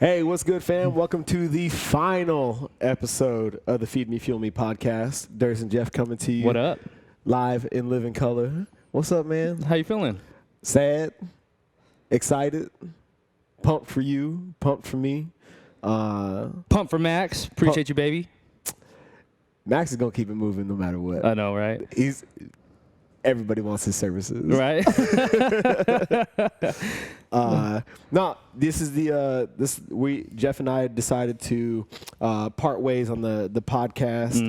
Hey, what's good, fam? Welcome to the final episode of the Feed Me, Fuel Me podcast. Derz and Jeff coming to you. What up? Live in living color. What's up, man? How you feeling? Sad, excited, pumped for you, pumped for me. Pumped for Max. Appreciate you, baby. Max is going to keep it moving no matter what. I know, right? Everybody wants his services. Right? No, this is Jeff and I decided to part ways on the podcast.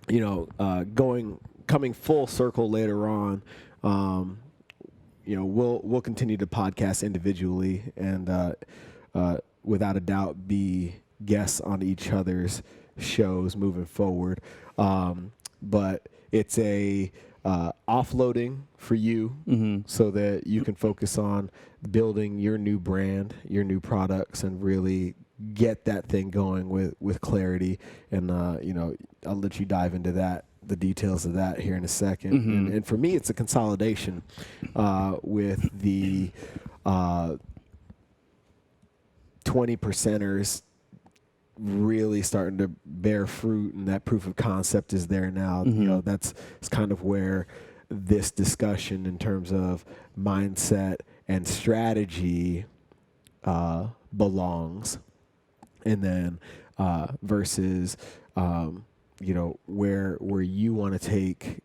Mm-hmm. Coming full circle later on. We'll continue to podcast individually and without a doubt be guests on each other's shows moving forward. But it's a offloading for you so that you can focus on building your new brand, your new products, and really get that thing going with clarity. And, I'll let you dive into the details of that here in a second. Mm-hmm. And for me, it's a consolidation with the 20%ers really starting to bear fruit, and that proof of concept is there now. Mm-hmm. It's kind of where this discussion in terms of mindset and strategy belongs, and then versus where you want to take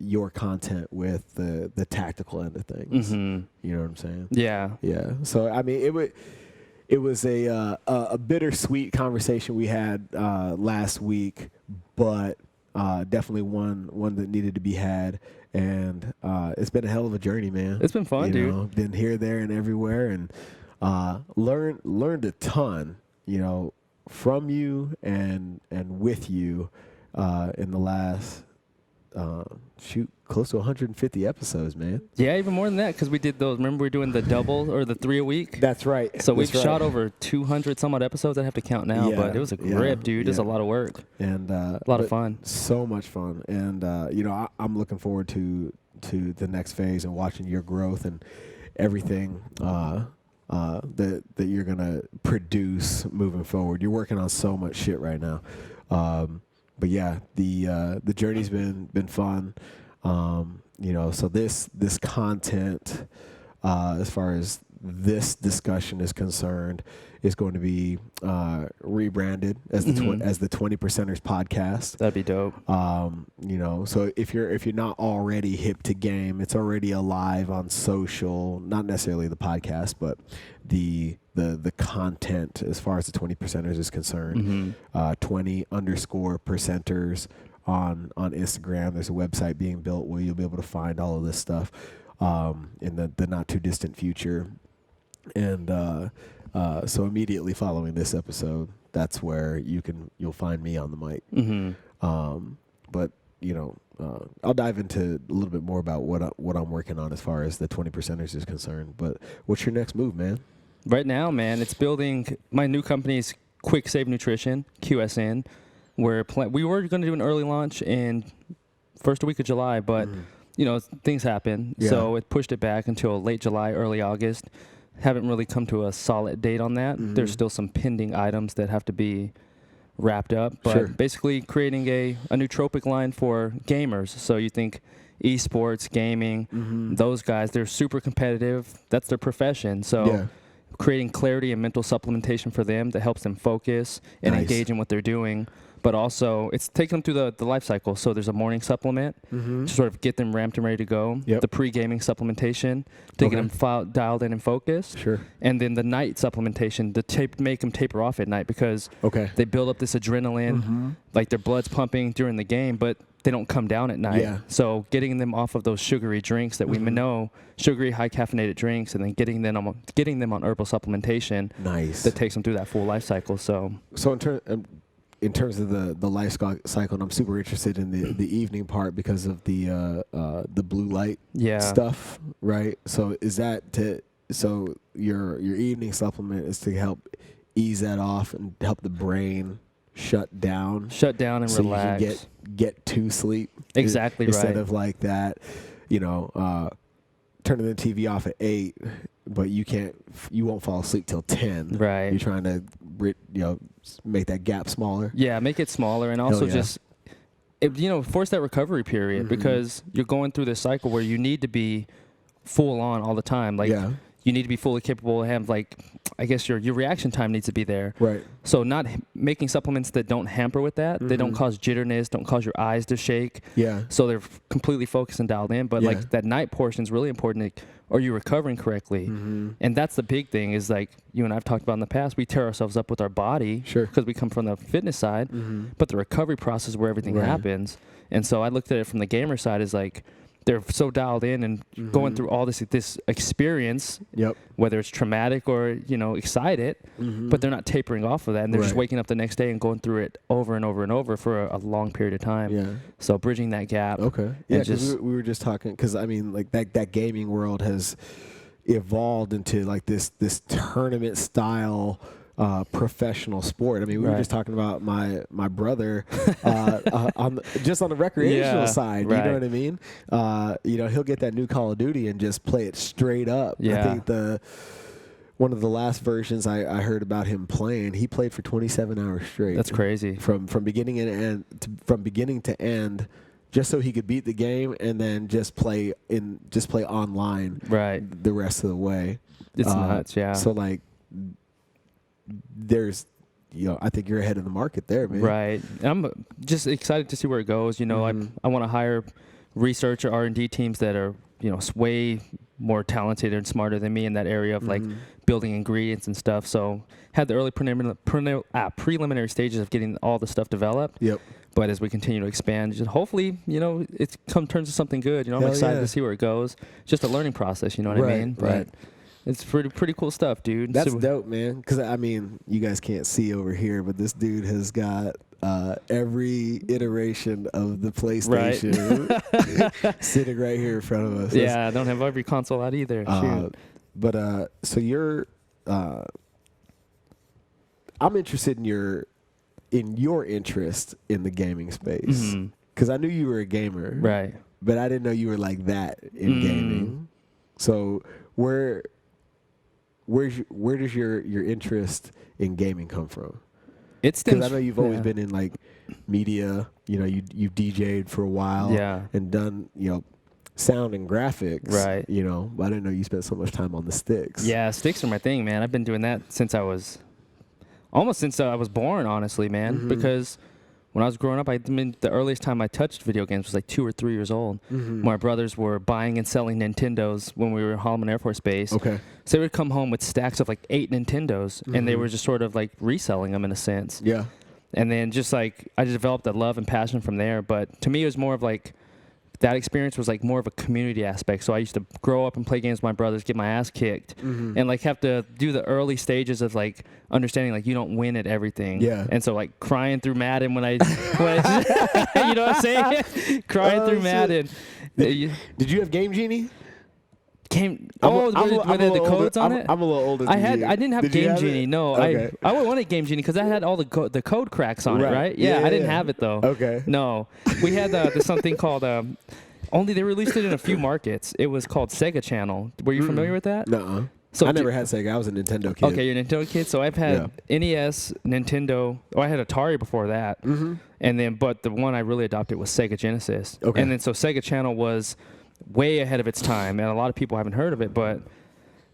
your content with the tactical end of things. Mm-hmm. You know what I'm saying? Yeah. So I mean, it was a bittersweet conversation we had last week, but definitely one that needed to be had. And it's been a hell of a journey, man. It's been fun, dude. Been here, there, and everywhere, and learned a ton, from you and with you in the last close to 150 episodes, man. Yeah, even more than that, because we did those. Remember, we were doing the double or the 3 a week? That's right. So we've shot over 200 some odd episodes. I have to count now, but it was a grip, dude. It's a lot of work. And a lot of fun. So much fun. And, I'm looking forward to the next phase and watching your growth and everything that you're going to produce moving forward. You're working on so much shit right now. But yeah, the journey's been fun. So this content, as far as this discussion is concerned, is going to be rebranded as the 20%ers podcast. That'd be dope. So if you're not already hip to game, it's already alive on social. Not necessarily the podcast, but the content as far as the 20%ers is concerned. 20_percenters on Instagram. There's a website being built where you'll be able to find all of this stuff in the not too distant future. And so immediately following this episode, that's where you'll find me on the mic. But I'll dive into a little bit more about what I'm working on as far as the 20%ers is concerned. But what's your next move, man? Right now, man, it's building my new company's Quick Save Nutrition, QSN. We were going to do an early launch in first week of July, but things happen, so it pushed it back until late July, early August. Haven't really come to a solid date on that. There's still some pending items that have to be wrapped up, but basically creating a nootropic line for gamers. So you think esports, gaming, those guys, they're super competitive. That's their profession. So creating clarity and mental supplementation for them that helps them focus and engage in what they're doing. But also, it's taking them through the life cycle. So there's a morning supplement to sort of get them ramped and ready to go. The pre-gaming supplementation to get them dialed in and focused. And then the night supplementation to make them taper off at night because they build up this adrenaline, like their blood's pumping during the game, but they don't come down at night. So getting them off of those sugary drinks that we know, sugary, high caffeinated drinks, and then getting them on herbal supplementation that takes them through that full life cycle. So in terms of the life cycle, and I'm super interested in the evening part because of the blue light stuff, right? So is that so your evening supplement is to help ease that off and help the brain shut down and so relax. You can get to sleep. Exactly instead right. of like that, turning the TV off at 8 but you won't fall asleep till 10. Right. You're trying to, make that gap smaller. Yeah, make it smaller, and also yeah. just, force that recovery period, because you're going through this cycle where you need to be full on all the time. Like, you need to be fully capable and have, like, I guess your reaction time needs to be there. Right. So not making supplements that don't hamper with that. They don't cause jitterness, don't cause your eyes to shake. Yeah. So they're completely focused and dialed in. But like that night portion is really important. Like, are you recovering correctly? And that's the big thing, is like you and I've talked about in the past, we tear ourselves up with our body because we come from the fitness side, but the recovery process where everything happens. And so I looked at it from the gamer side as like, they're so dialed in and going through all this experience, whether it's traumatic or, excited, but they're not tapering off of that. And they're just waking up the next day and going through it over and over and over for a long period of time. Yeah. So bridging that gap. Okay. Yeah, because we were just talking, because, I mean, like that gaming world has evolved into like this tournament style professional sport. I mean, we were just talking about my brother on the recreational side. You know what I mean? He'll get that new Call of Duty and just play it straight up. Yeah. I think one of the last versions I heard about him playing, he played for 27 hours straight. That's crazy. From beginning and end, from beginning to end, just so he could beat the game and then just play online the rest of the way. It's nuts. Yeah. So like, there's, I think you're ahead of the market there, man. Right. I'm just excited to see where it goes. I want to hire research or R&D teams that are, way more talented and smarter than me in that area of like building ingredients and stuff. So had the early preliminary stages of getting all the stuff developed. Yep. But as we continue to expand, just hopefully, it's turns to something good. I'm excited to see where it goes. Just a learning process, you know what I mean? But it's pretty cool stuff, dude. That's dope, man. Because, I mean, you guys can't see over here, but this dude has got every iteration of the PlayStation sitting right here in front of us. Yeah, I don't have every console out either. But so you're, I'm interested in your interest in the gaming space, because I knew you were a gamer, right? But I didn't know you were like that in gaming. So where does your interest in gaming come from? Because I know you've always been in like media. You've DJ'd for a while, and done sound and graphics, right? But I didn't know you spent so much time on the sticks. Yeah, sticks are my thing, man. I've been doing that since I was born, honestly, man. Because when I was growing up, the earliest time I touched video games was like 2 or 3 years old. My brothers were buying and selling Nintendos when we were in Holloman Air Force Base. Okay. So they would come home with stacks of like 8 Nintendos, and they were just sort of like reselling them in a sense. Yeah. And then just like, I just developed a love and passion from there. But to me, it was more of like, that experience was like more of a community aspect. So I used to grow up and play games with my brothers, get my ass kicked, and like have to do the early stages of like understanding like you don't win at everything. Yeah. And so like crying through Madden when I you know what I'm saying? Crying through Madden. Did you have Game Genie? Were there the codes on it? I'm a little older than you. I didn't have Game Genie. No, okay. I wanted Game Genie because I had all the code cracks on it, right? Yeah, I didn't have it though. Okay. No, we had this something called only they released it in a few markets. It was called Sega Channel. Were you familiar with that? No. So I never had Sega. I was a Nintendo kid. Okay, you're a Nintendo kid. So I've had NES, Nintendo. Oh, I had Atari before that. And then, but the one I really adopted was Sega Genesis. Okay. And then so Sega Channel was way ahead of its time, and a lot of people haven't heard of it, but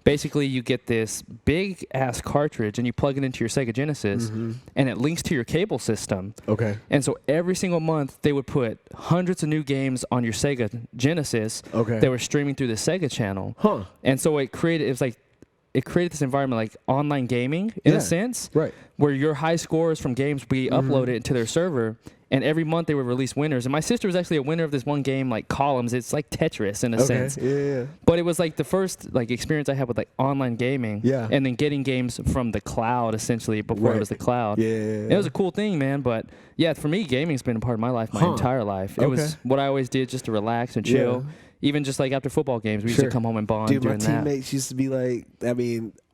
basically you get this big ass cartridge and you plug it into your Sega Genesis and it links to your cable system. Okay. And so every single month they would put hundreds of new games on your Sega Genesis that were streaming through the Sega channel. Huh. And so it created this environment like online gaming in a sense, right? Where your high scores from games would be uploaded to their server, and every month they would release winners. And my sister was actually a winner of this one game, like Columns. It's like Tetris in a sense. Yeah. But it was like the first like experience I had with like online gaming. Yeah. And then getting games from the cloud essentially before it was the cloud. Yeah. It was a cool thing, man. But yeah, for me, gaming's been a part of my life my entire life. It was what I always did just to relax and chill. Even just like after football games, we used to come home and bond. Dude, my teammates used to be like,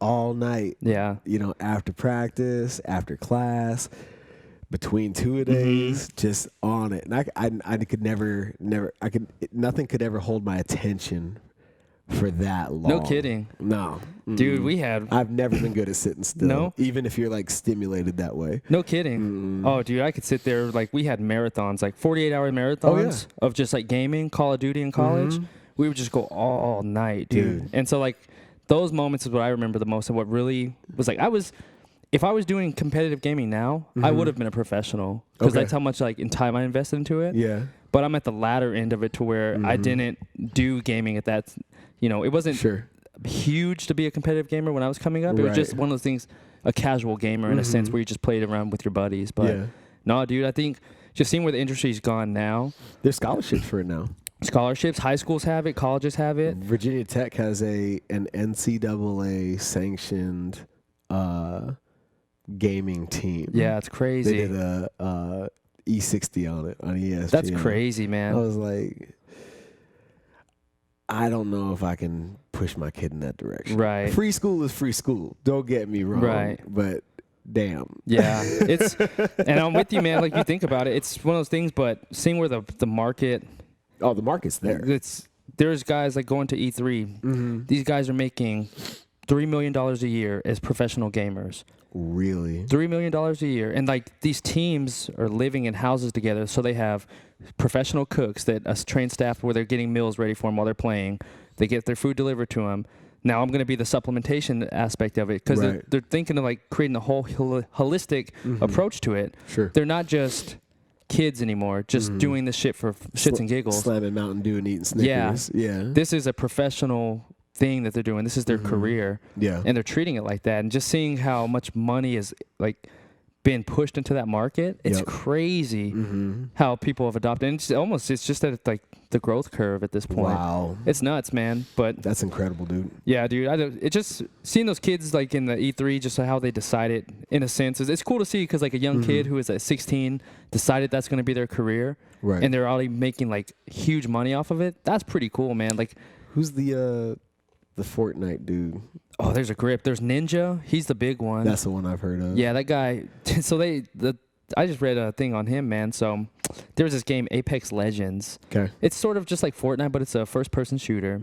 all night. Yeah. After practice, after class, between two-a-days, just on it. And I could never, nothing could ever hold my attention for that long. No kidding. No. Dude, I've never been good at sitting still. No? Even if you're like stimulated that way. No kidding. Oh, dude, I could sit there. Like, we had marathons, like 48-hour marathons of just like gaming, Call of Duty in college. We would just go all night, dude. And so, like, those moments is what I remember the most, and what really was like, if I was doing competitive gaming now, I would have been a professional, because that's how much like in time I invested into it. Yeah. But I'm at the latter end of it, to where I didn't do gaming at that. It wasn't huge to be a competitive gamer when I was coming up. It was just one of those things, a casual gamer in a sense, where you just played around with your buddies. But no, dude, I think just seeing where the industry's gone now. There's scholarships for it now. Scholarships, high schools have it, colleges have it. Virginia Tech has an NCAA sanctioned gaming team. Yeah, it's crazy. They did a E60 on it on ESPN. That's crazy, man. I was like, I don't know if I can push my kid in that direction. Right. Free school is free school. Don't get me wrong. Right. But damn. Yeah. And I'm with you, man. Like, you think about it, it's one of those things, but seeing where the market. Oh, the market's there. There's guys like going to E3. These guys are making $3 million a year as professional gamers. Really? $3 million a year. And like, these teams are living in houses together, so they have professional cooks that trained staff where they're getting meals ready for them while they're playing. They get their food delivered to them. Now I'm going to be the supplementation aspect of it, because they're thinking of like creating a whole holistic approach to it. Sure. They're not just kids anymore, just doing this shit for shits and giggles. Slamming Mountain Dew and eating Snickers. Yeah. This is a professional thing that they're doing. This is their career. Yeah. And they're treating it like that. And just seeing how much money is like being pushed into that market, it's crazy how people have adopted. And it's just at like the growth curve at this point. Wow. It's nuts, man. But that's incredible, dude. Yeah, dude. It just seeing those kids like in the E3, just how they decided, in a sense, it's cool to see, because like a young kid who is at 16 decided that's going to be their career, and they're already making like huge money off of it. That's pretty cool, man. Like, who's the Fortnite dude? Oh, there's a grip. There's Ninja. He's the big one. That's the one I've heard of. Yeah, that guy. So I just read a thing on him, man. So there was this game, Apex Legends. Okay. It's sort of just like Fortnite, but it's a first-person shooter.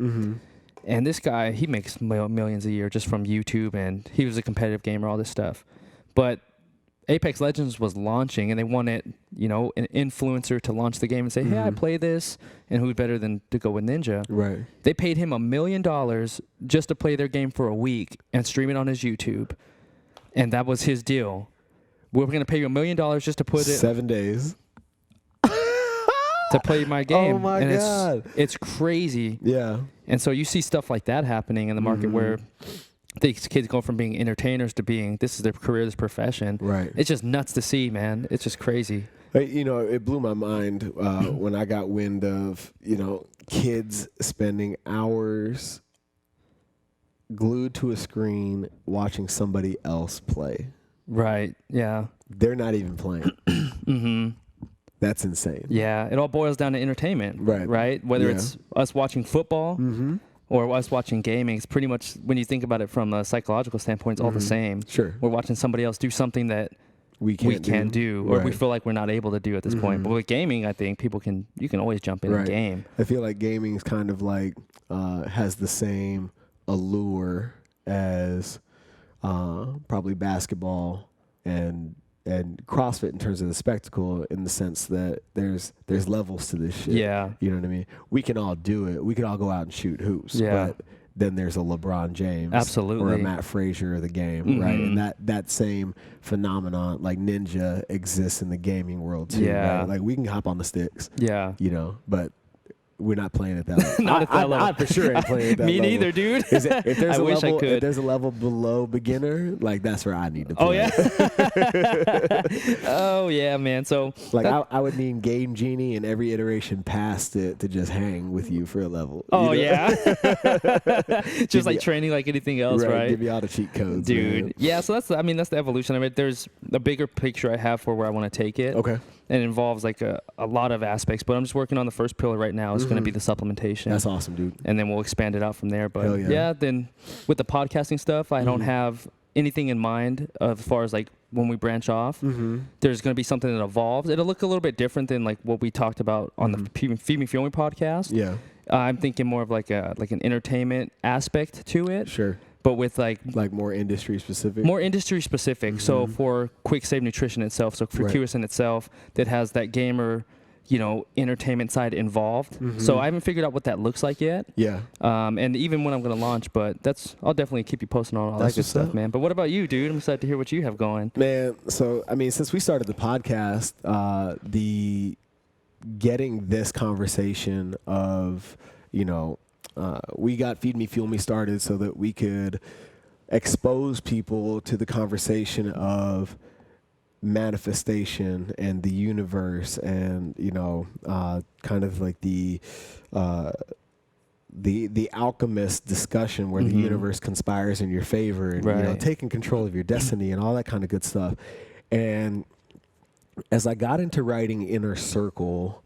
And this guy, he makes millions a year just from YouTube, and he was a competitive gamer, all this stuff. But Apex Legends was launching, and they wanted, an influencer to launch the game and say, hey, I play this, and who's better than to go with Ninja? Right. They paid him $1 million just to play their game for a week and stream it on his YouTube. And that was his deal. We're going to pay you $1 million just to put it 7 days to play my game. Oh my God. It's crazy. Yeah. And so you see stuff like that happening in the market where these kids go from being entertainers to being, this is their career, this profession. Right. It's just nuts to see, man. It's just crazy. It blew my mind when I got wind of, kids spending hours glued to a screen watching somebody else play. Right. Yeah. They're not even playing. That's insane. Yeah. It all boils down to entertainment. Right. Right. Whether it's us watching football or us watching gaming, it's pretty much, when you think about it from a psychological standpoint, it's all the same. Sure. We're watching somebody else do something that we can't do, or we feel like we're not able to do at this point. But with gaming, I think you can always jump in and game. I feel like gaming is kind of like has the same allure as probably basketball and CrossFit in terms of the spectacle, in the sense that there's levels to this shit. Yeah. You know what I mean? We can all do it. We can all go out and shoot hoops. Yeah. But then there's a LeBron James. Absolutely. Or a Matt Frazier of the game, right? And that same phenomenon, like Ninja, exists in the gaming world too. Yeah. Right? Like, we can hop on the sticks. Yeah. But we're not playing at that level. Not at that level. I for sure ain't playing at that Me level. neither, dude. If there's I wish I could. If there's a level below beginner, like, that's where I need to play. Oh, yeah? Oh, yeah, man. So, like, I would need Game Genie in every iteration past it to just hang with you for a level. Oh, yeah. Just like training like anything else, right? Give you all the cheat codes. Dude. Man. Yeah, so that's the evolution of it. There's a bigger picture I have for where I want to take it. Okay. And it involves like a lot of aspects, but I'm just working on the first pillar right now. It's going to be the supplementation. That's awesome, dude. And then we'll expand it out from there. But then with the podcasting stuff, I don't have anything in mind as far as like when we branch off. There's going to be something that evolves. It'll look a little bit different than like what we talked about on the Feed Me Fuel Me podcast. Yeah. I'm thinking more of like an entertainment aspect to it. Sure. But with like more industry specific. More industry specific. Mm-hmm. So for Quick Save Nutrition itself, so for QSN itself, that has that gamer, entertainment side involved. Mm-hmm. So I haven't figured out what that looks like yet. Yeah. And even when I'm going to launch, but I'll definitely keep you posted on all that good stuff, man. But what about you, dude? I'm excited to hear what you have going. Man, so, since we started the podcast, getting this conversation of, we got Feed Me, Fuel Me started so that we could expose people to the conversation of manifestation and the universe and, kind of like the alchemist discussion where the universe conspires in your favor and, taking control of your destiny and all that kind of good stuff. And as I got into writing Inner Circle,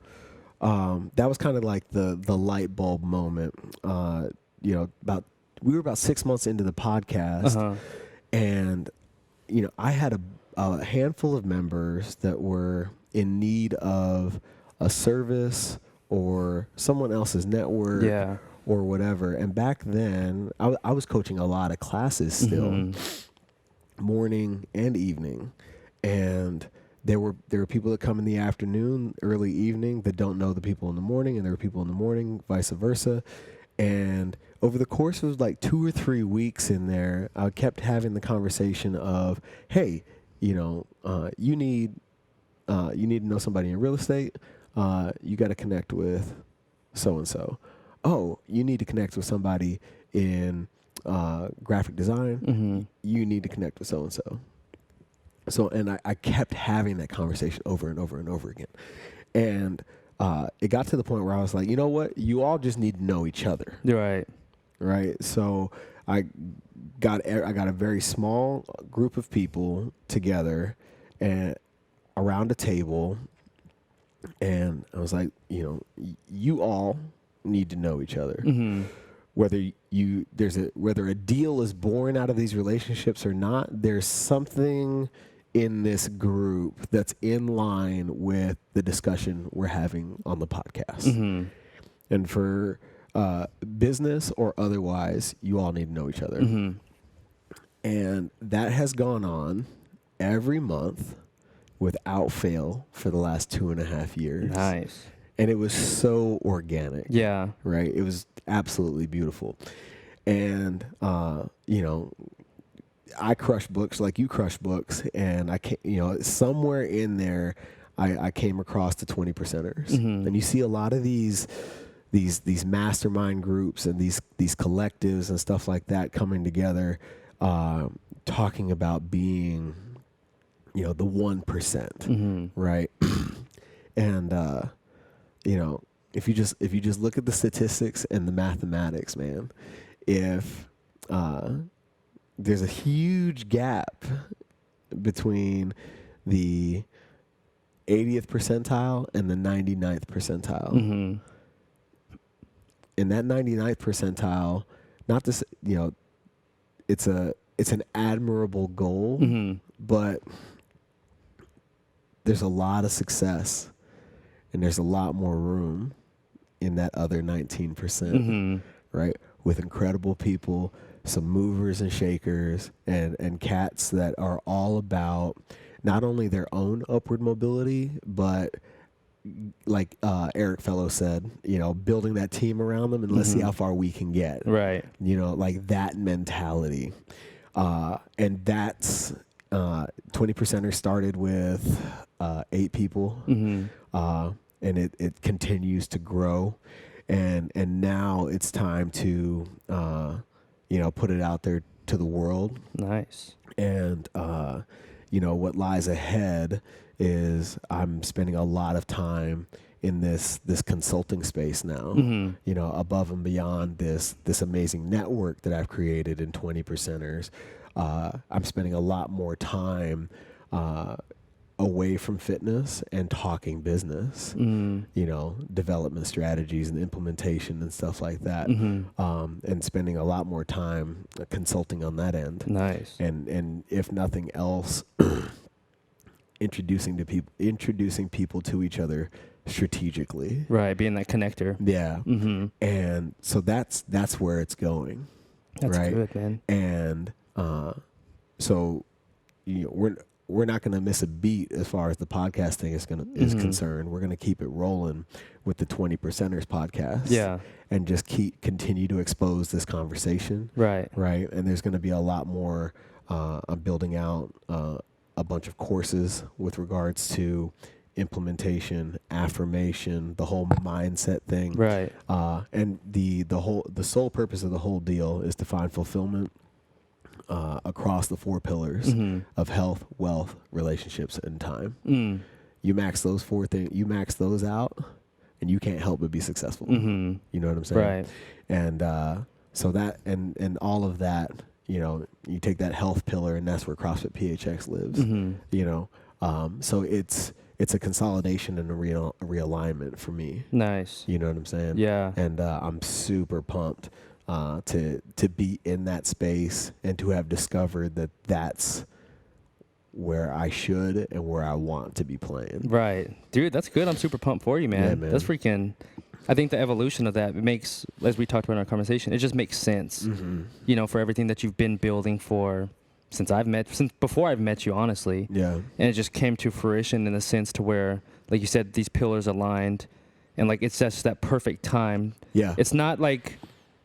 that was kind of like the light bulb moment. We were about 6 months into the podcast, and I had a handful of members that were in need of a service or someone else's network, or whatever. And back then, I was coaching a lot of classes still, morning and evening, and there were people that come in the afternoon, early evening, that don't know the people in the morning, and there were people in the morning, vice versa. And over the course of like 2 or 3 weeks in there, I kept having the conversation of, hey, you need to know somebody in real estate. You got to connect with so-and-so. Oh, you need to connect with somebody in graphic design. You need to connect with so-and-so. So, and I kept having that conversation over and over and over again. And it got to the point where I was like, you know what? You all just need to know each other. Right. So I got a very small group of people together and around a table. And I was like, you all need to know each other. Whether a deal is born out of these relationships or not, there's something in this group that's in line with the discussion we're having on the podcast. And for business or otherwise, you all need to know each other. And that has gone on every month without fail for the last 2.5 years. Nice. And it was so organic. Yeah. Right? It was absolutely beautiful. And, I crush books like you crush books. And I can't, somewhere in there, I came across the 20%ers. And you see a lot of these mastermind groups and these collectives and stuff like that coming together, talking about being, the 1%, right? And, if you just look at the statistics and the mathematics, man, if there's a huge gap between the 80th percentile and the 99th percentile. In that 99th percentile, not this, it's an admirable goal, but there's a lot of success and there's a lot more room in that other 19%, right? With incredible people, some movers and shakers, and cats that are all about not only their own upward mobility, but like Eric Fellow said, building that team around them and let's see how far we can get. Right. Like that mentality. And that's 20%ers started with 8 people. And it continues to grow. And now it's time to put it out there to the world. Nice. And what lies ahead is I'm spending a lot of time in this consulting space now, above and beyond this amazing network that I've created in 20%ers. I'm spending a lot more time away from fitness and talking business, development strategies and implementation and stuff like that, and spending a lot more time consulting on that end. Nice. And if nothing else, introducing people to each other strategically. Right, being that connector. Yeah. Mm-hmm. And so that's where it's going. That's right? good, man. And so we're not going to miss a beat as far as the podcast thing is concerned. We're going to keep it rolling with the 20 Percenters podcast. Yeah. And just continue to expose this conversation. Right. Right. And there's going to be a lot more. I'm building out a bunch of courses with regards to implementation, affirmation, the whole mindset thing. Right. And the sole purpose of the whole deal is to find fulfillment across the 4 pillars of health, wealth, relationships, and time. You max those 4 things. You max those out, and you can't help but be successful. You know what I'm saying? Right. And so that and all of that, you take that health pillar, and that's where CrossFit PHX lives. So it's a consolidation and a realignment for me. Nice. You know what I'm saying? Yeah. And I'm super pumped to be in that space and to have discovered that that's where I should and where I want to be playing. Right. Dude, that's good. I'm super pumped for you, man. Yeah, man. That's freaking... I think the evolution of that, it makes, as we talked about in our conversation, it just makes sense, for everything that you've been building for since before I've met you, honestly. Yeah. And it just came to fruition in the sense to where, like you said, these pillars aligned and like, it's just that perfect time. Yeah. It's not like,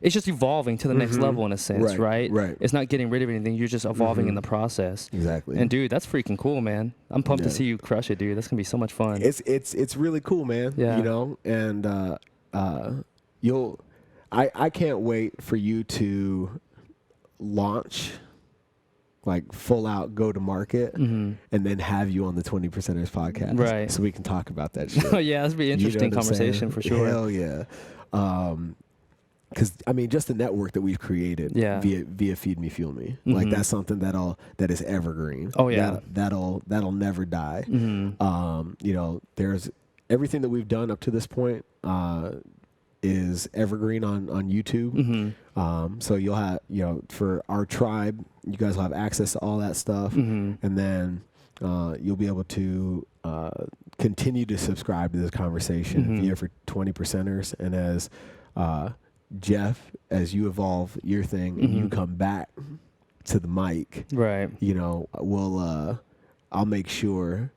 it's just evolving to the next level in a sense, right? Right. It's not getting rid of anything. You're just evolving in the process. Exactly. And dude, that's freaking cool, man. I'm pumped to see you crush it, dude. That's gonna be so much fun. It's really cool, man. Yeah. And I can't wait for you to launch, like full out go to market, and then have you on the 20 Percenters podcast, right? So we can talk about that shit. Oh yeah, that'd be an interesting conversation for sure. Hell yeah. Because just the network that we've created via Feed Me Fuel Me, like that's something that is evergreen. Oh yeah, that'll never die. There's everything that we've done up to this point is evergreen on YouTube. So you'll have for our tribe, you guys will have access to all that stuff, and then you'll be able to continue to subscribe to this conversation via for 20 Percenters, and as Jeff, as you evolve your thing and you come back to the mic, right? I'll make sure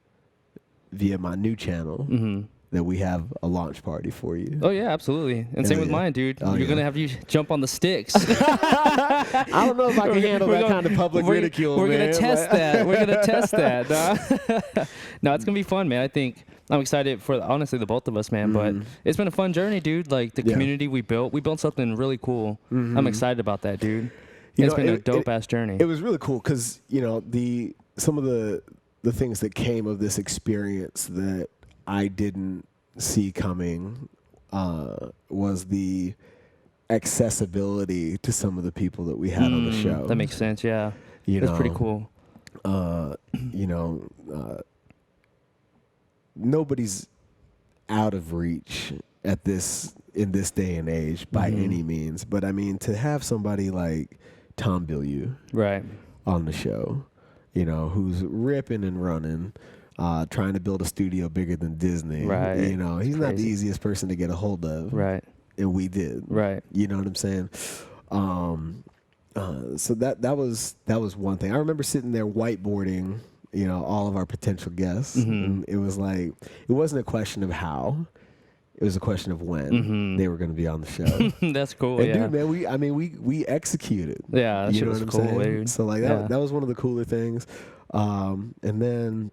via my new channel that we have a launch party for you. Oh yeah, absolutely. And same with mine, dude. You're gonna have you jump on the sticks. I don't know if I can handle that kind of public ridicule. We're gonna test that. We're gonna test that. No, it's gonna be fun, man. I think I'm excited for honestly the both of us, man. But it's been a fun journey, dude. Like the community we built something really cool. I'm excited about that, dude. It's been a dope ass journey. It was really cool because some of the things that came of this experience that I didn't see coming was the accessibility to some of the people that we had on the show. That makes sense, yeah. That's pretty cool. Nobody's out of reach in this day and age by any means. But to have somebody like Tom Bilyeu on the show, who's ripping and running, trying to build a studio bigger than Disney. Right. He's not the easiest person to get a hold of. Right. And we did. Right. You know what I'm saying? So that was one thing. I remember sitting there whiteboarding, all of our potential guests. And it was like, it wasn't a question of how, it was a question of when they were going to be on the show. That's cool. And dude, man, we executed. Yeah, that shit was cool, dude. So like that was one of the cooler things. And then,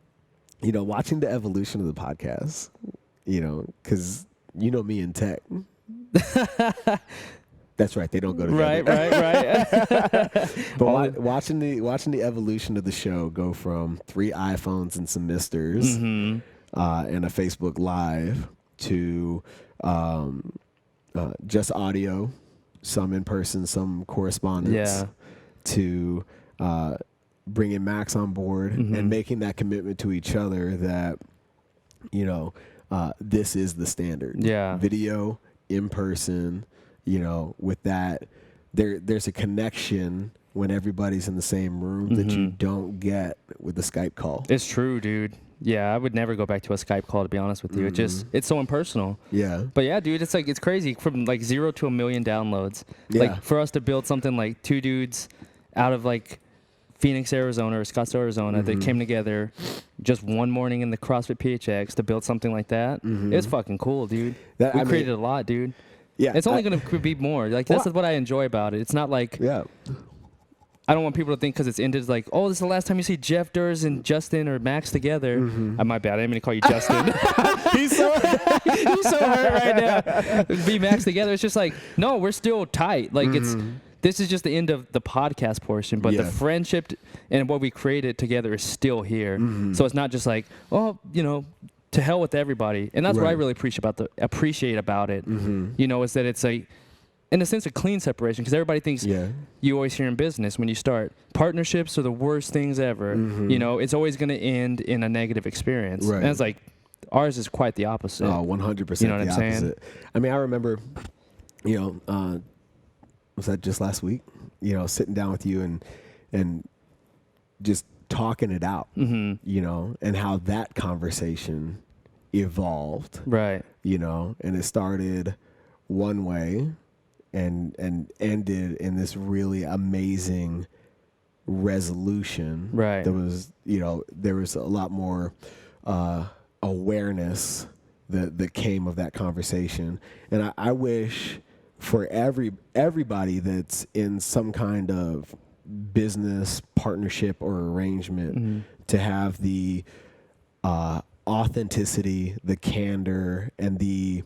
watching the evolution of the podcast, because me in tech. That's right. They don't go together. Right. But watching the evolution of the show go from 3 iPhones and some misters and a Facebook Live to just audio, some in person, some correspondence, to bringing Max on board and making that commitment to each other that, this is the standard. Yeah. Video, in person, with that, there's a connection when everybody's in the same room that you don't get with the Skype call. It's true, dude. Yeah, I would never go back to a Skype call, to be honest with you. It's so impersonal. Yeah. But yeah, dude, it's crazy from like 0 to 1 million downloads. Yeah. Like for us to build something like two dudes out of like Phoenix, Arizona or Scottsdale, Arizona that came together just one morning in the CrossFit PHX to build something like that. It's fucking cool, dude. We created a lot, dude. Yeah. It's only going to be more. Like that's what I enjoy about it. It's not like I don't want people to think because it's ended like, oh, this is the last time you see Jeff, Derz, and Justin or Max together. My bad. I didn't mean to call you Justin. He's so hurt right now. Be Max together. It's just like, no, we're still tight. Like this is just the end of the podcast portion, but the friendship and what we created together is still here. So it's not just like, oh, you know, to hell with everybody. And that's what I really appreciate about it. You know, is that it's a, in a sense, a clean separation, because everybody thinks you always hear in business when you start, partnerships are the worst things ever. You know, it's always going to end in a negative experience. And it's like, ours is quite the opposite. Oh, 100% you know what the I'm opposite. saying? I mean, I remember, you know, was that just last week? You know, sitting down with you and just talking it out, you know, and how that conversation evolved. Right. You know, and it started one way and ended in this really amazing resolution. Right. There was, you know, there was a lot more awareness that came of that conversation. And I wish for everybody that's in some kind of business partnership or arrangement to have the authenticity, the candor, and the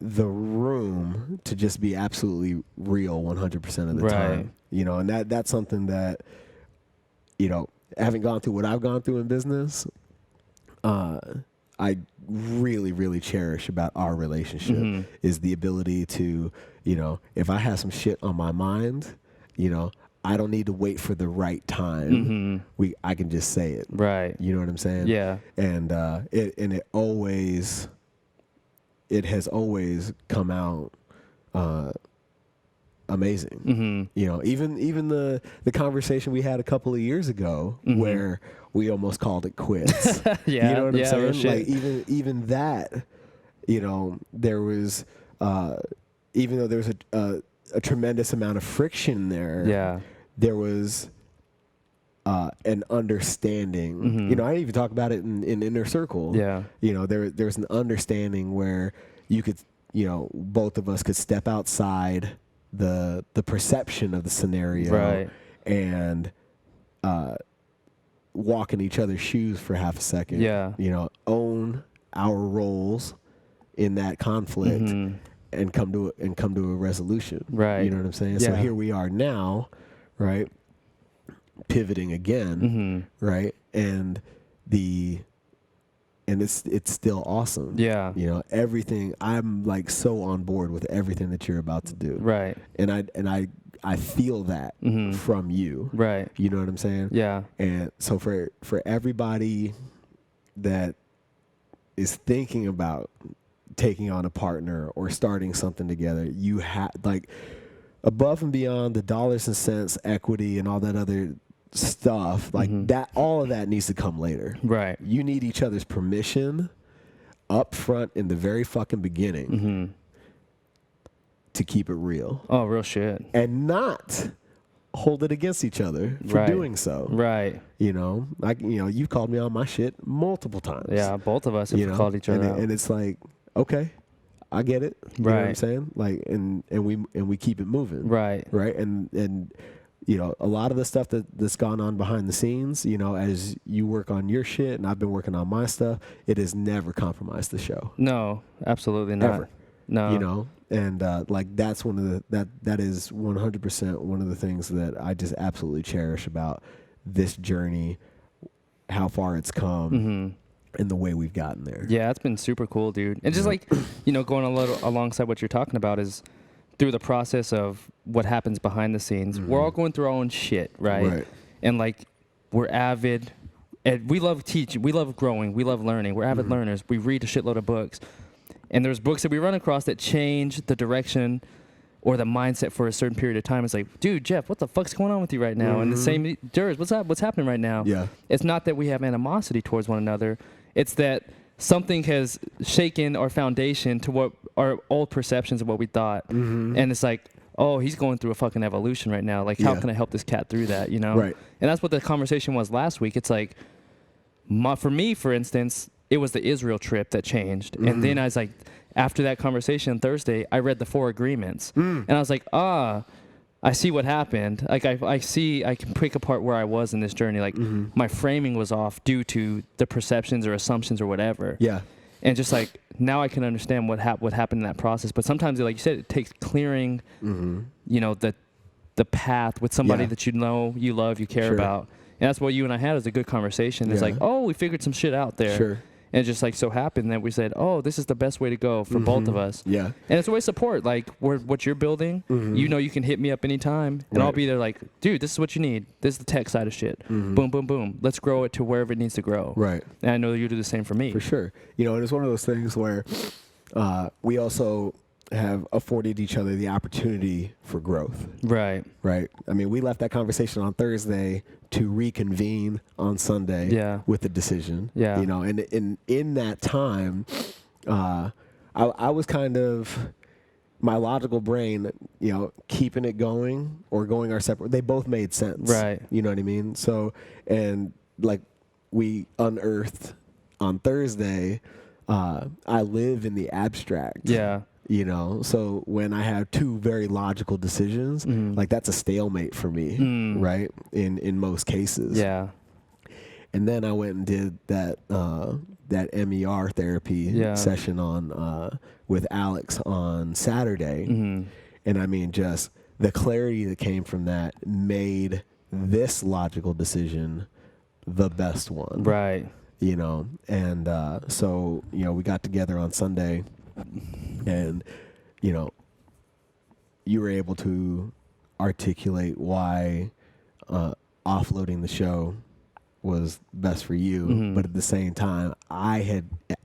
room to just be absolutely real 100% of the time. You know, and that's something that, you know, having gone through what I've gone through in business, I really, really cherish about our relationship is the ability to, you know, if I have some shit on my mind, you know, I don't need to wait for the right time. I can just say it. Right. You know what I'm saying? Yeah. And it has always come out amazing. You know, even the conversation we had a couple of years ago where we almost called it quits. You know what I'm saying? Like even that, you know, there was even though there was a tremendous amount of friction there, there was an understanding. You know, I didn't even talk about it in Inner Circle. You know, there's an understanding where you could, you know, both of us could step outside the perception of the scenario and walk in each other's shoes for half a second. You know, own our roles in that conflict and come to a resolution. You know what I'm saying? So here we are now, right? Pivoting again, right? And it's still awesome. You know, everything, I'm like so on board with everything that you're about to do. And I feel that from you. You know what I'm saying? And so for everybody that is thinking about taking on a partner or starting something together, you have, like, above and beyond the dollars and cents, equity, and all that other stuff, like that, all of that needs to come later. You need each other's permission up front in the very fucking beginning to keep it real. Oh, real shit. And not hold it against each other for doing so. You know, like, you know, you've called me on my shit multiple times. Yeah, both of us have called each other out. And it's like, okay, I get it. You know what I'm saying? Like, and we keep it moving. Right. And you know, a lot of the stuff that's gone on behind the scenes, you know, as you work on your shit and I've been working on my stuff, it has never compromised the show. No, absolutely not. Ever. No. You know, and like that's one of that is 100% one of the things that I just absolutely cherish about this journey, how far it's come. And the way we've gotten there. Yeah, it's been super cool, dude. And just like, you know, going a little alongside what you're talking about is through the process of what happens behind the scenes. We're all going through our own shit, right? And like, we're avid, and we love teaching, we love growing, we love learning. We're avid learners. We read a shitload of books. And there's books that we run across that change the direction or the mindset for a certain period of time. It's like, dude, Jeff, what the fuck's going on with you right now? And the same, Derz, what's happening right now? Yeah. It's not that we have animosity towards one another. It's that something has shaken our foundation to what our old perceptions of what we thought. And it's like, oh, he's going through a fucking evolution right now. Like, how can I help this cat through that, you know? Right. And that's what the conversation was last week. It's like, for me, for instance, it was the Israel trip that changed. And then I was like, after that conversation Thursday, I read the 4 agreements. And I was like, I see what happened. Like, I can pick apart where I was in this journey. Like, my framing was off due to the perceptions or assumptions or whatever. Yeah. And just like, now I can understand what happened in that process. But sometimes, like you said, it takes clearing, you know, the path with somebody that you know, you love, you care about. And that's what you and I had is a good conversation. It's like, oh, we figured some shit out there. Sure. And it just like so happened that we said, oh, this is the best way to go for both of us. Yeah. And it's always support. Like, what you're building, you know, you can hit me up anytime. And I'll be there like, dude, this is what you need. This is the tech side of shit. Boom, boom, boom. Let's grow it to wherever it needs to grow. Right. And I know you do the same for me. For sure. You know, and it's one of those things where we also have afforded each other the opportunity for growth. Right. Right. I mean, we left that conversation on Thursday to reconvene on Sunday with the decision. Yeah. You know, and in that time, I was kind of, my logical brain, you know, keeping it going or going our separate, they both made sense. Right. You know what I mean? So, and like we unearthed on Thursday, I live in the abstract. Yeah. You know, so when I have 2 very logical decisions, like that's a stalemate for me, right? In most cases. Yeah. And then I went and did that MER therapy session on with Alex on Saturday. And I mean, just the clarity that came from that made this logical decision the best one. Right. You know, and so, you know, we got together on Sunday. And, you know, you were able to articulate why offloading the show was best for you. But at the same time, I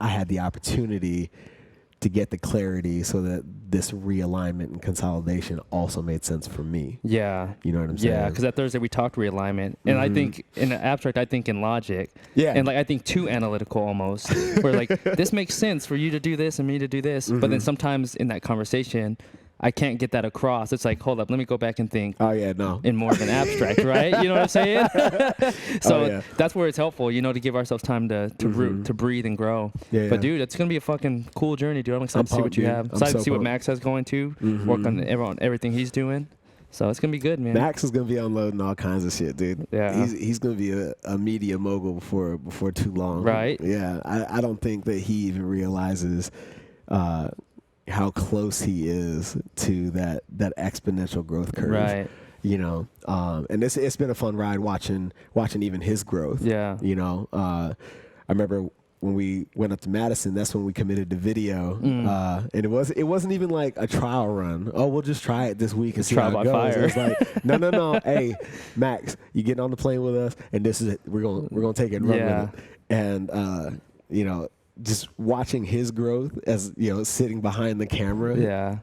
had the opportunity to get the clarity so that this realignment and consolidation also made sense for me. Yeah. You know what I'm saying? Yeah, because that Thursday we talked realignment. And I think in the abstract, I think in logic. Yeah. And like I think too analytical almost. Where like, this makes sense for you to do this and me to do this. But then sometimes in that conversation, I can't get that across. It's like, hold up, let me go back and think. Oh, yeah, no. In more of an abstract, right? You know what I'm saying? So that's where it's helpful, you know, to give ourselves time to breathe and grow. Yeah, but, dude, it's going to be a fucking cool journey, dude. I'm excited to see what you have. I'm excited to see what Max has going to, work on everything he's doing. So it's going to be good, man. Max is going to be unloading all kinds of shit, dude. Yeah. He's going to be a media mogul before too long. Right. Yeah. I don't think that he even realizes how close he is to that exponential growth curve. Right. You know, and it's been a fun ride watching even his growth. Yeah. You know, I remember when we went up to Madison, that's when we committed to video. And it wasn't even like a trial run. Oh, we'll just try it this week and see how it goes. Fire. It was like, no. Hey, Max, you getting on the plane with us, and this is it. We're gonna take it and run with it. And you know, just watching his growth as, you know, sitting behind the camera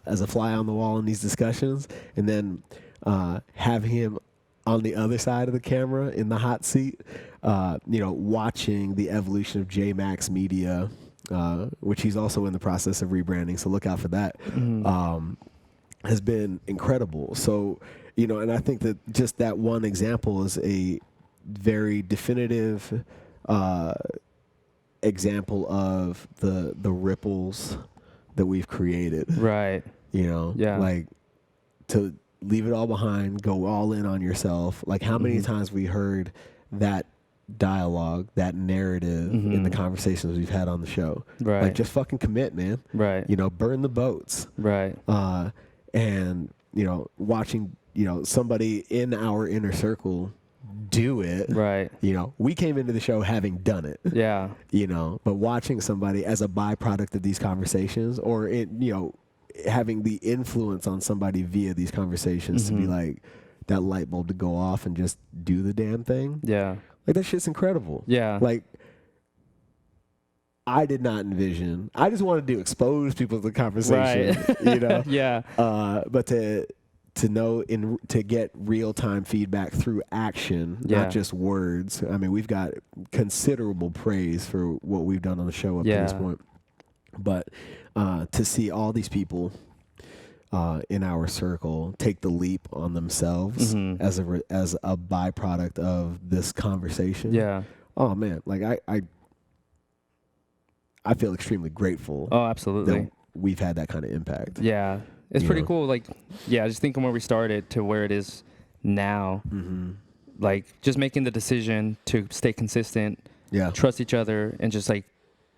as a fly on the wall in these discussions, and then have him on the other side of the camera in the hot seat, you know, watching the evolution of J-Max Media, which he's also in the process of rebranding, so look out for that, has been incredible. So, you know, and I think that just that one example is a very definitive example of the ripples that we've created. Right. You know, like to leave it all behind, go all in on yourself. Like how many times we heard that dialogue, that narrative in the conversations we've had on the show. Right. Like just fucking commit, man. Right. You know, burn the boats. Right. And, you know, watching, you know, somebody in our inner circle do it. Right. You know, we came into the show having done it. Yeah. You know, but watching somebody as a byproduct of these conversations, or it, you know, having the influence on somebody via these conversations to be like that light bulb to go off and just do the damn thing. Yeah. Like that shit's incredible. Yeah. Like I did not envision. I just wanted to expose people to the conversation, Right. Yeah. But to know to get real time feedback through action, not just words. I mean, we've got considerable praise for what we've done on the show up to this point. But to see all these people in our circle take the leap on themselves as a byproduct of this conversation. Yeah. Oh man, like I feel extremely grateful. Oh, absolutely. That we've had that kind of impact. Yeah. It's pretty cool. Like, just thinking where we started to where it is now. Like, just making the decision to stay consistent, trust each other, and just like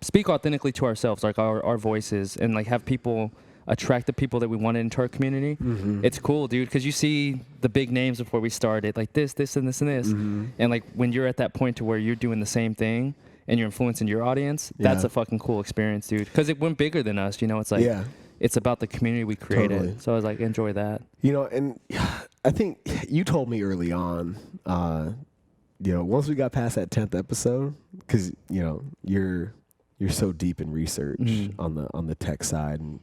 speak authentically to ourselves, like our voices, and like have people attract the people that we wanted into our community. It's cool, dude, because you see the big names before we started, like this, and this, and this. And like when you're at that point to where you're doing the same thing and you're influencing your audience, that's a fucking cool experience, dude. Because it went bigger than us, it's like, it's about the community we created. Totally. So I was like, enjoy that. And I think you told me early on, once we got past that 10th episode, because, you're so deep in research on the tech side, and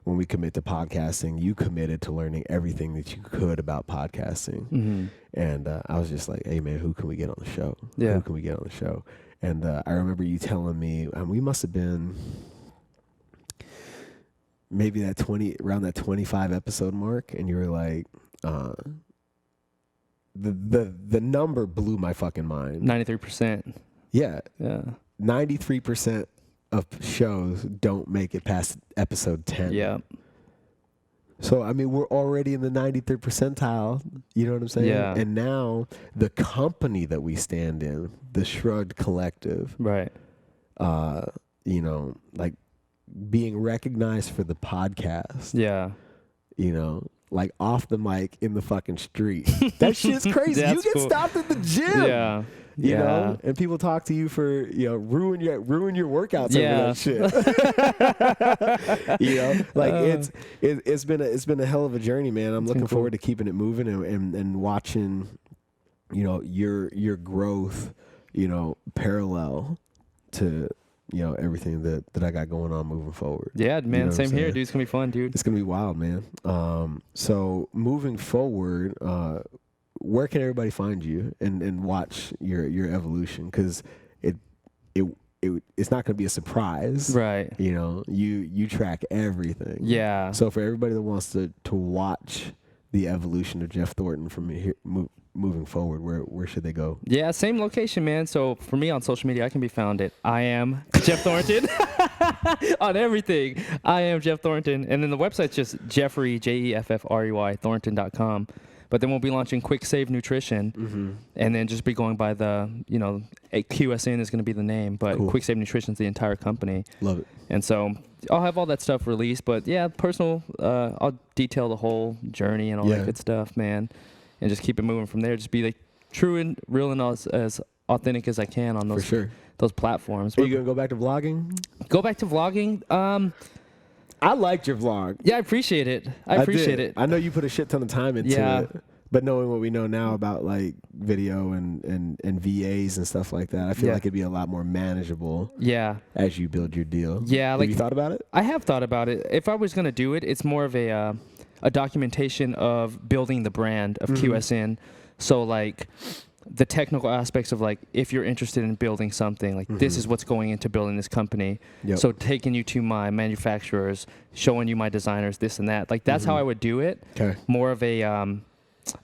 when we commit to podcasting, you committed to learning everything that you could about podcasting. And I was just like, hey man, who can we get on the show? Who can we get on the show? And I remember you telling me, we must have been maybe around that 25 episode mark, and you were like, the number blew my fucking mind. 93%. Yeah. 93% of shows don't make it past episode 10. Yeah. So, I mean, we're already in the 93rd percentile. You know what I'm saying? Yeah. And now the company that we stand in, the Shrugged Collective, right? Like being recognized for the podcast. Yeah. Like off the mic in the fucking street. That shit's crazy. You get stopped at the gym. Yeah. You know, and people talk to you for, ruin your workouts over that shit. Like it's been a hell of a journey, man. I'm looking forward to keeping it moving and watching, your growth, parallel to, everything that I got going on moving forward. Yeah, man. Same here, dude. It's gonna be fun, dude. It's gonna be wild, man. So moving forward, where can everybody find you and watch your evolution? Because it's not going to be a surprise, right? You track everything. Yeah. So for everybody that wants to watch the evolution of Jeff Thornton from here moving forward, where should they go? Yeah, same location, man. So for me on social media, I can be found at I am Jeff Thornton on everything. I am Jeff Thornton, and then the website's just Jeffrey Jeffrey Thornton.com. But then we'll be launching Quick Save Nutrition, and then just be going by the, QSN is going to be the name, but Quick Save Nutrition is the entire company. Love it. And so I'll have all that stuff released, but personal, I'll detail the whole journey and all that good stuff, man, and just keep it moving from there. Just be like true and real and as authentic as I can on those platforms. Are you going to go back to vlogging? Go back to vlogging? I liked your vlog. Yeah, I appreciate it. I appreciate it. I know you put a shit ton of time into it. But knowing what we know now about like video and VAs and stuff like that, I feel like it'd be a lot more manageable. Yeah. As you build your deal. Yeah. Have you thought about it? I have thought about it. If I was going to do it, it's more of a documentation of building the brand of QSN. So like the technical aspects of like, if you're interested in building something, like this is what's going into building this company. Yep. So taking you to my manufacturers, showing you my designers, this and that. Like that's how I would do it. Okay. More of a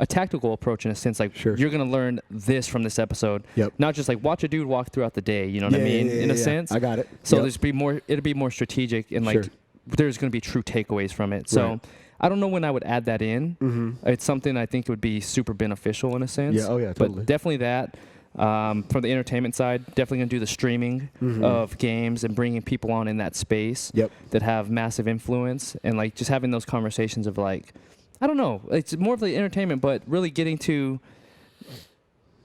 tactical approach in a sense, like you're going to learn this from this episode. Yep. Not just like watch a dude walk throughout the day, you know what I mean? In a sense. I got it. So it'll be more strategic and like there's going to be true takeaways from it. So I don't know when I would add that in. It's something I think would be super beneficial in a sense. Yeah, totally. But definitely that. From the entertainment side, definitely going to do the streaming of games and bringing people on in that space that have massive influence and like just having those conversations of like, I don't know, it's more of the entertainment, but really getting to,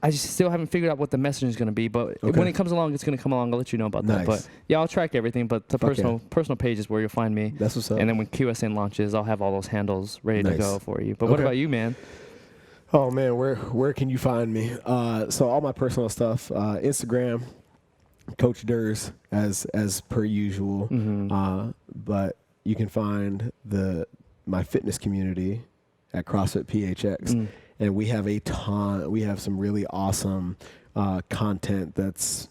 I just still haven't figured out what the message is going to be, but when it comes along, it's going to come along. I'll let you know about that. But yeah, I'll track everything, but the personal page is where you'll find me. That's what's up. And then when QSN launches, I'll have all those handles ready to go for you. But what about you, man? Oh man, where can you find me? So all my personal stuff, Instagram, Coach Derz as per usual. But you can find my fitness community at CrossFit PHX, and we have we have some really awesome content that's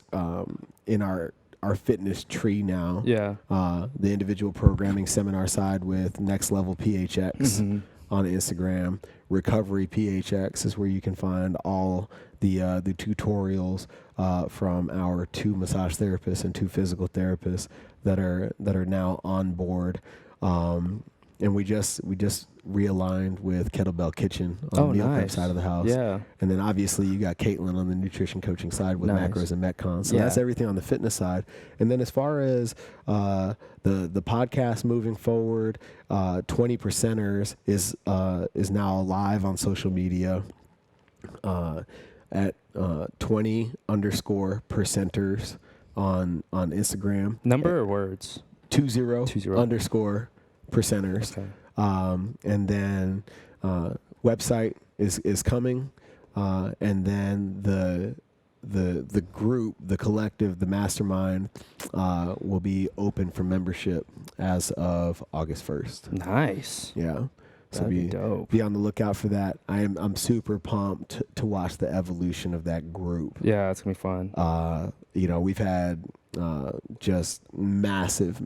in our fitness tree now. Yeah. The individual programming seminar side with Next Level PHX on Instagram. Recovery PHX is where you can find all the tutorials from our 2 massage therapists and 2 physical therapists that are now on board. And we just realigned with Kettlebell Kitchen on the meal prep side of the house. Yeah. And then obviously you got Caitlin on the nutrition coaching side with macros and Metcon. So that's everything on the fitness side. And then as far as the podcast moving forward, 20%ers is now live on social media at 20_percenters on Instagram. Number or words? 20_percenters. Okay. And then website is coming, and then the group, the collective, the mastermind will be open for membership as of August 1st. Nice. Yeah. So That'd be dope. Be on the lookout for that. I'm super pumped to watch the evolution of that group. Yeah, it's gonna be fun. We've had just massive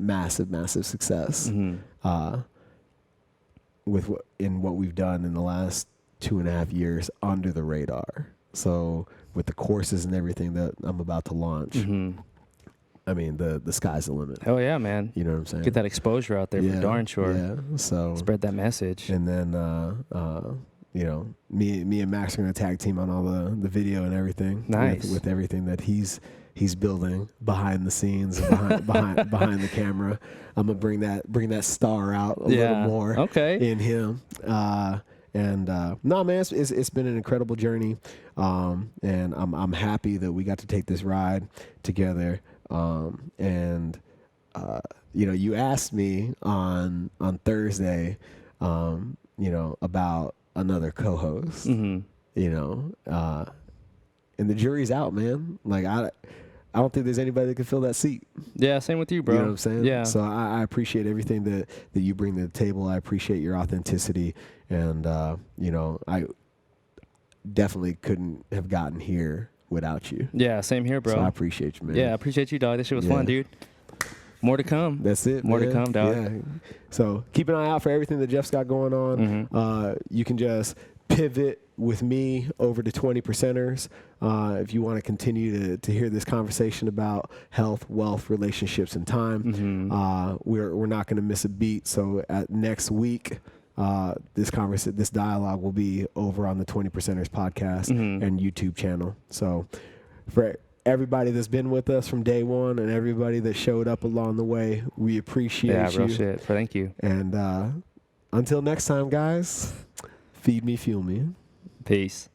success with what we've done in the last 2.5 years under the radar. So with the courses and everything that I'm about to launch, I mean, the sky's the limit. Hell yeah, man. You know what I'm saying? Get that exposure out there for darn sure. Yeah. So spread that message. And then me and Max are gonna tag team on all the video and everything. Nice. With everything that he's building behind the scenes and behind the camera. I'm gonna bring that star out a little more in him. No, man, it's been an incredible journey, and I'm happy that we got to take this ride together. You asked me on Thursday, about another co-host, and the jury's out, man. Like I don't think there's anybody that can fill that seat. Yeah, same with you, bro. You know what I'm saying? Yeah. So I appreciate everything that you bring to the table. I appreciate your authenticity, and I definitely couldn't have gotten here without you. Yeah, same here, bro. So I appreciate you, man. Yeah, I appreciate you, dog. This shit was fun, dude. More to come. That's it. More to come, dog. Yeah. So keep an eye out for everything that Jeff's got going on. You can just pivot with me over to 20%ers if you want to continue to hear this conversation about health, wealth, relationships, and time. We're not going to miss a beat. So next week, this dialogue will be over on the 20%ers podcast and YouTube channel. So for everybody that's been with us from day one and everybody that showed up along the way, we appreciate you. Yeah, real shit. Thank you. And until next time, guys, feed me, fuel me. Peace.